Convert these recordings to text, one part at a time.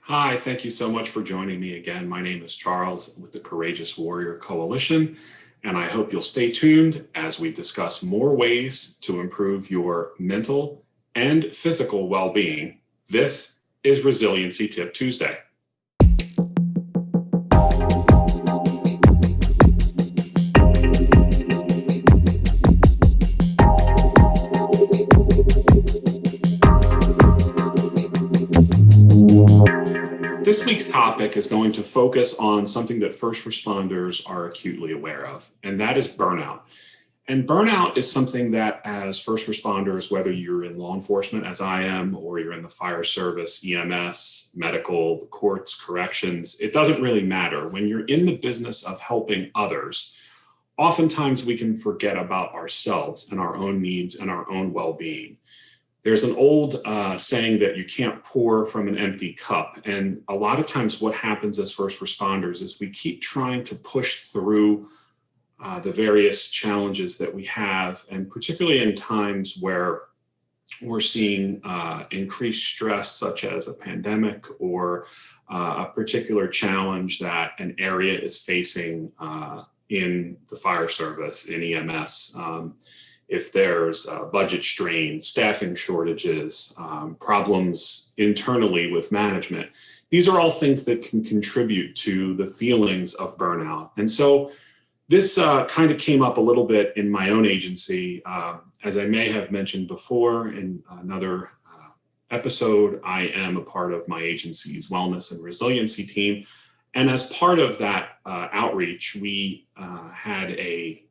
Hi, thank you so much for joining me again. My name is Charles with the Courageous Warrior Coalition, and I hope you'll stay tuned as we discuss more ways to improve your mental and physical well-being. This is Resiliency Tip Tuesday. This week's topic is going to focus on something that first responders are acutely aware of, and that is burnout. And burnout is something that, as first responders, whether you're in law enforcement, as I am, or you're in the fire service, EMS, medical, courts, corrections, it doesn't really matter. When you're in the business of helping others, oftentimes we can forget about ourselves and our own needs and our own well-being. There's an old saying that you can't pour from an empty cup. And a lot of times what happens as first responders is we keep trying to push through the various challenges that we have, and particularly in times where we're seeing increased stress, such as a pandemic or a particular challenge that an area is facing in the fire service, in EMS. If there's budget strain, staffing shortages, problems internally with management, these are all things that can contribute to the feelings of burnout. And so this kind of came up a little bit in my own agency. As I may have mentioned before in another episode, I am a part of my agency's wellness and resiliency team. And as part of that outreach, we had a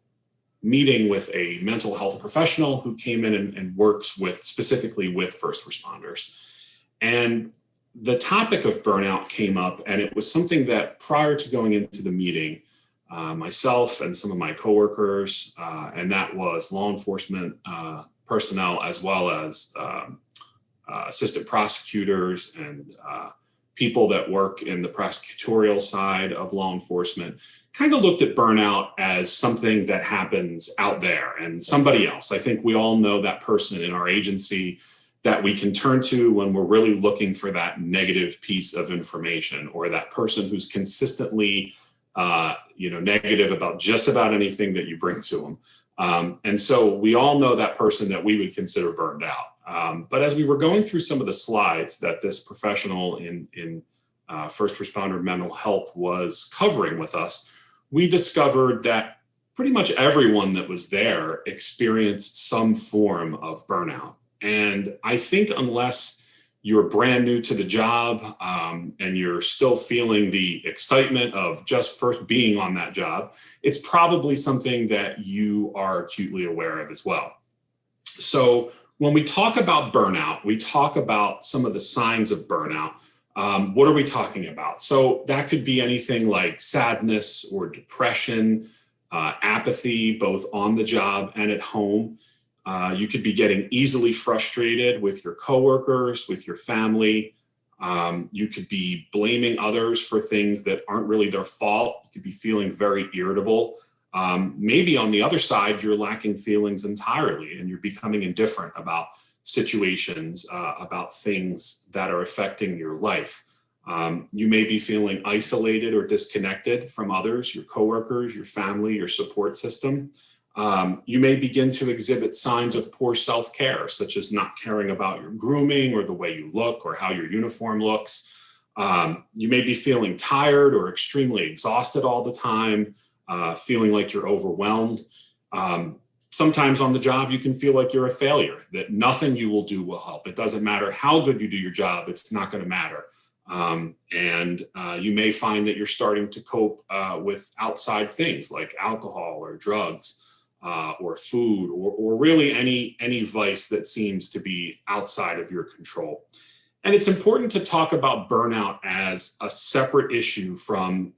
meeting with a mental health professional who came in and works specifically with first responders. And the topic of burnout came up, and it was something that prior to going into the meeting, myself and some of my coworkers, and that was law enforcement personnel, as well as assistant prosecutors and people that work in the prosecutorial side of law enforcement, kind of looked at burnout as something that happens out there and somebody else. I think we all know that person in our agency that we can turn to when we're really looking for that negative piece of information, or that person who's consistently negative about just about anything that you bring to them. And so we all know that person that we would consider burned out. But as we were going through some of the slides that this professional in first responder mental health was covering with us, we discovered that pretty much everyone that was there experienced some form of burnout. And I think unless you're brand new to the job and you're still feeling the excitement of just first being on that job, it's probably something that you are acutely aware of as well. So when we talk about burnout, we talk about some of the signs of burnout. What are we talking about? So that could be anything like sadness or depression, apathy, both on the job and at home. You could be getting easily frustrated with your coworkers, with your family. You could be blaming others for things that aren't really their fault. You could be feeling very irritable. Maybe on the other side, you're lacking feelings entirely and you're becoming indifferent about situations, about things that are affecting your life. You may be feeling isolated or disconnected from others, your coworkers, your family, your support system. You may begin to exhibit signs of poor self-care, such as not caring about your grooming or the way you look or how your uniform looks. You may be feeling tired or extremely exhausted all the time, feeling like you're overwhelmed. Sometimes on the job, you can feel like you're a failure, that nothing you will do will help. It doesn't matter how good you do your job, it's not going to matter. You may find that you're starting to cope with outside things like alcohol or drugs. Or food, or really any vice that seems to be outside of your control. And it's important to talk about burnout as a separate issue from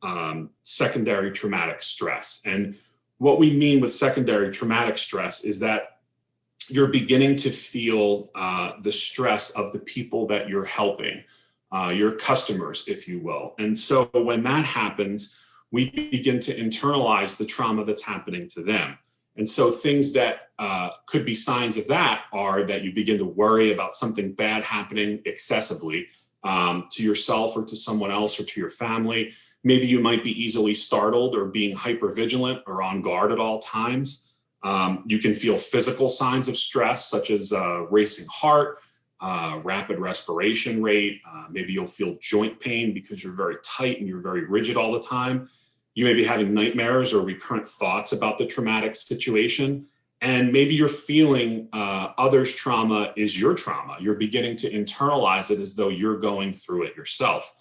secondary traumatic stress. And what we mean with secondary traumatic stress is that you're beginning to feel the stress of the people that you're helping, your customers, if you will. And so when that happens, we begin to internalize the trauma that's happening to them. And so things that could be signs of that are that you begin to worry about something bad happening excessively, to yourself or to someone else or to your family. Maybe you might be easily startled or being hypervigilant or on guard at all times. You can feel physical signs of stress, such as racing heart, rapid respiration rate. Maybe you'll feel joint pain because you're very tight and you're very rigid all the time. You may be having nightmares or recurrent thoughts about the traumatic situation. And maybe you're feeling others' trauma is your trauma. You're beginning to internalize it as though you're going through it yourself.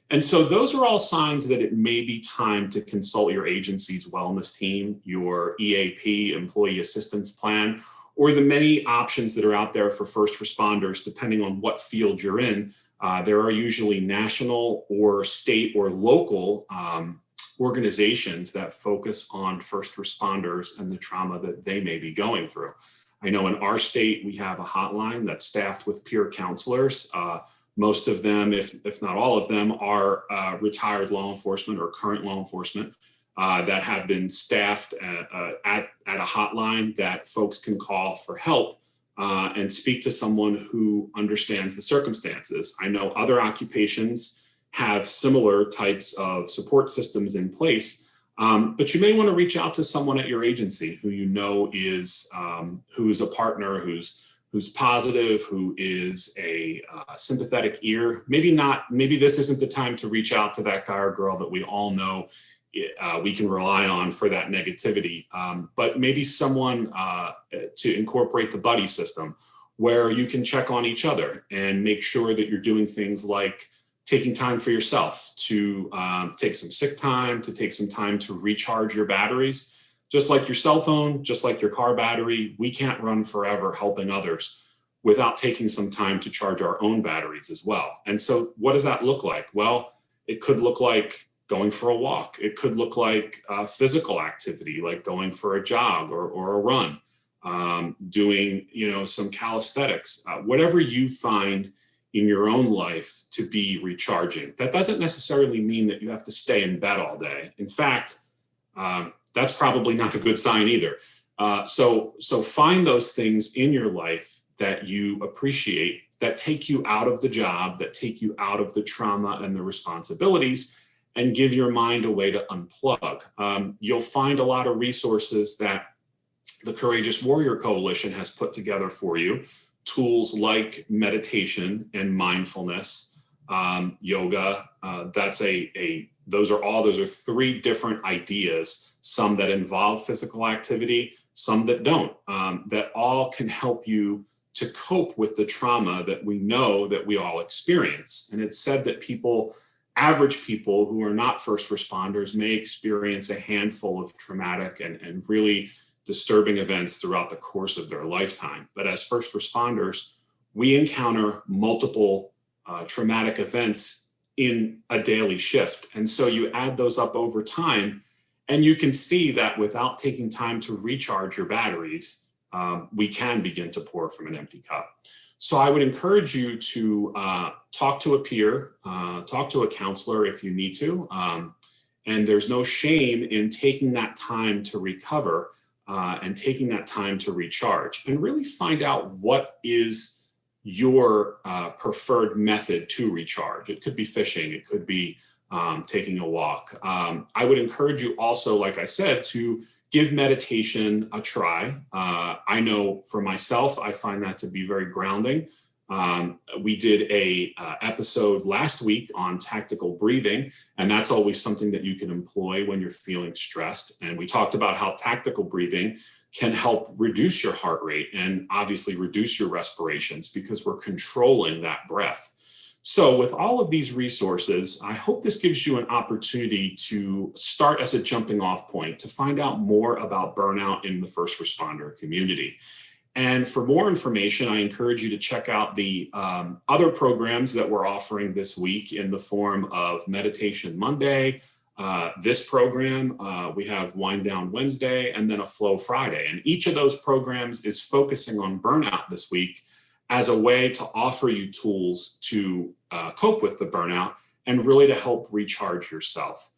And so those are all signs that it may be time to consult your agency's wellness team, your EAP, employee assistance plan, or the many options that are out there for first responders, depending on what field you're in. There are usually national or state or local organizations that focus on first responders and the trauma that they may be going through. I know in our state, we have a hotline that's staffed with peer counselors. Most of them, if not all of them, are retired law enforcement or current law enforcement that have been staffed at a hotline that folks can call for help and speak to someone who understands the circumstances. I know other occupations have similar types of support systems in place, but you may want to reach out to someone at your agency who you know is who's a partner, who's positive, who is a sympathetic ear. Maybe this isn't the time to reach out to that guy or girl that we all know we can rely on for that negativity, but maybe someone to incorporate the buddy system where you can check on each other and make sure that you're doing things like taking time for yourself to take some sick time, to take some time to recharge your batteries. Just like your cell phone, just like your car battery, we can't run forever helping others without taking some time to charge our own batteries as well. And so what does that look like? Well, it could look like going for a walk. It could look like physical activity, like going for a jog or a run, doing some calisthenics, whatever you find in your own life to be recharging. That doesn't necessarily mean that you have to stay in bed all day. In fact, that's probably not a good sign either. So find those things in your life that you appreciate, that take you out of the job, that take you out of the trauma and the responsibilities, and give your mind a way to unplug. You'll find a lot of resources that the Courageous Warrior Coalition has put together for you. Tools like meditation and mindfulness, yoga. Those are three different ideas. Some that involve physical activity, some that don't. That all can help you to cope with the trauma that we know that we all experience. And it's said that average people who are not first responders may experience a handful of traumatic and really disturbing events throughout the course of their lifetime. But as first responders, we encounter multiple traumatic events in a daily shift. And so you add those up over time, and you can see that without taking time to recharge your batteries, we can begin to pour from an empty cup. So I would encourage you to talk to a peer, talk to a counselor if you need to. And there's no shame in taking that time to recover and taking that time to recharge and really find out what is your preferred method to recharge. It could be fishing, it could be taking a walk. I would encourage you also, like I said, to give meditation a try. I know for myself, I find that to be very grounding. We did a episode last week on tactical breathing, and that's always something that you can employ when you're feeling stressed. And we talked about how tactical breathing can help reduce your heart rate and obviously reduce your respirations because we're controlling that breath. So with all of these resources, I hope this gives you an opportunity to start as a jumping off point to find out more about burnout in the first responder community. And for more information, I encourage you to check out the other programs that we're offering this week in the form of Meditation Monday, this program, we have Wind Down Wednesday, and then a Flow Friday. And each of those programs is focusing on burnout this week as a way to offer you tools to cope with the burnout and really to help recharge yourself.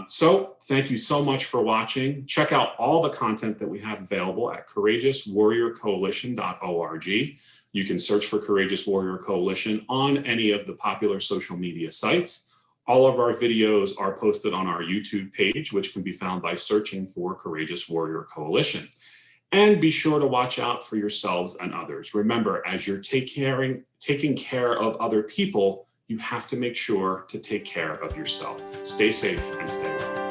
So thank you so much for watching. Check out all the content that we have available at courageouswarriorcoalition.org. You can search for Courageous Warrior Coalition on any of the popular social media sites. All of our videos are posted on our YouTube page, which can be found by searching for Courageous Warrior Coalition. And be sure to watch out for yourselves and others. Remember, as you're taking care of other people, you have to make sure to take care of yourself. Stay safe and stay well.